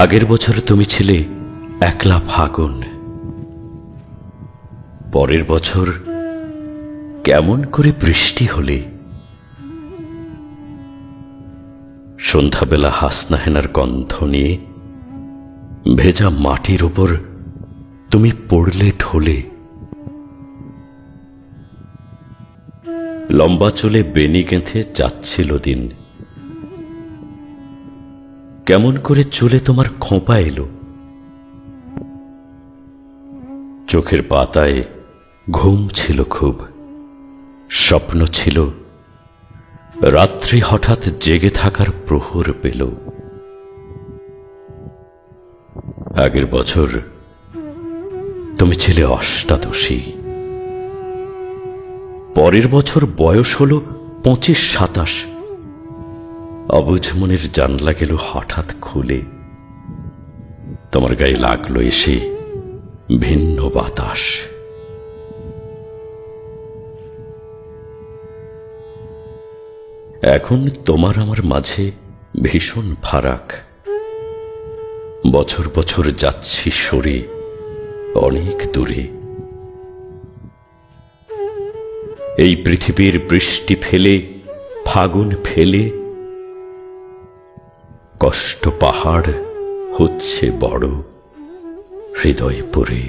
আগের বছর তুমি ছিলে একলা ফাগুন, পরের বছর কেমন করে বৃষ্টি হলে। সন্ধ্যাবেলা হাসনাহেনার গন্ধ নিয়ে ভেজা মাটির উপর তুমি পড়লে ঢলে। লম্বা চুলে বেনি গেঁথে যাচ্ছিল দিন, কেমন করে চুলে তোমার খোঁপা এলো। চোখের পাতায় ঘুম ছিল খুব, স্বপ্ন ছিল, রাত্রি হঠাৎ জেগে থাকার প্রহর পেল। আগের বছর তুমি ছিলে অষ্টাদশী, পরের বছর বয়স হল 25-27। অবুঝ মনের জানলা গেল হঠাৎ খুলে, তোমার গায়ে লাগলো এসে ভিন্ন বাতাস। এখন তোমার আমার মাঝে ভীষণ ফারাক, বছর বছর যাচ্ছি সরে অনেক দূরে। এই পৃথিবীর বৃষ্টি ফেলে, ফাগুন ফেলে, কষ্ট পাহাড় হচ্ছে বড় হৃদয় পড়ে।